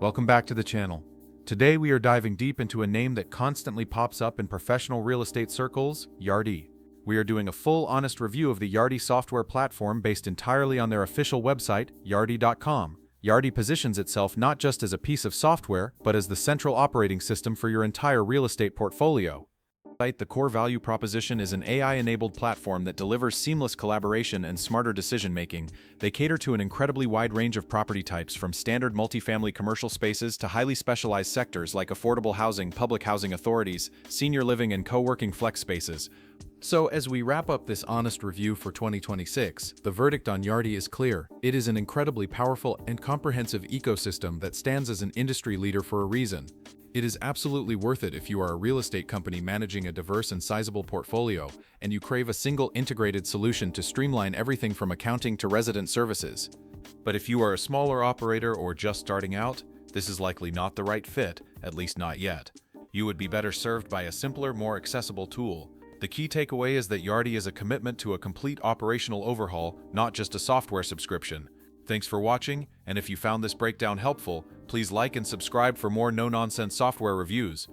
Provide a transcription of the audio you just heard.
Welcome back to the channel. Today we are diving deep into a name that constantly pops up in professional real estate circles, Yardi. We are doing a full, honest review of the Yardi software platform based entirely on their official website, yardi.com. Yardi positions itself not just as a piece of software, but as the central operating system for your entire real estate portfolio. The core value proposition is an AI-enabled platform that delivers seamless collaboration and smarter decision-making. They cater to an incredibly wide range of property types, from standard multifamily commercial spaces to highly specialized sectors like affordable housing, public housing authorities, senior living, and co-working flex spaces. So, as we wrap up this honest review for 2026, the verdict on Yardi is clear. It is an incredibly powerful and comprehensive ecosystem that stands as an industry leader for a reason. It is absolutely worth it if you are a real estate company managing a diverse and sizable portfolio, and you crave a single integrated solution to streamline everything from accounting to resident services. But if you are a smaller operator or just starting out, this is likely not the right fit, at least not yet. You would be better served by a simpler, more accessible tool. The key takeaway is that Yardi is a commitment to a complete operational overhaul, not just a software subscription. Thanks for watching, and if you found this breakdown helpful, please like and subscribe for more no-nonsense software reviews.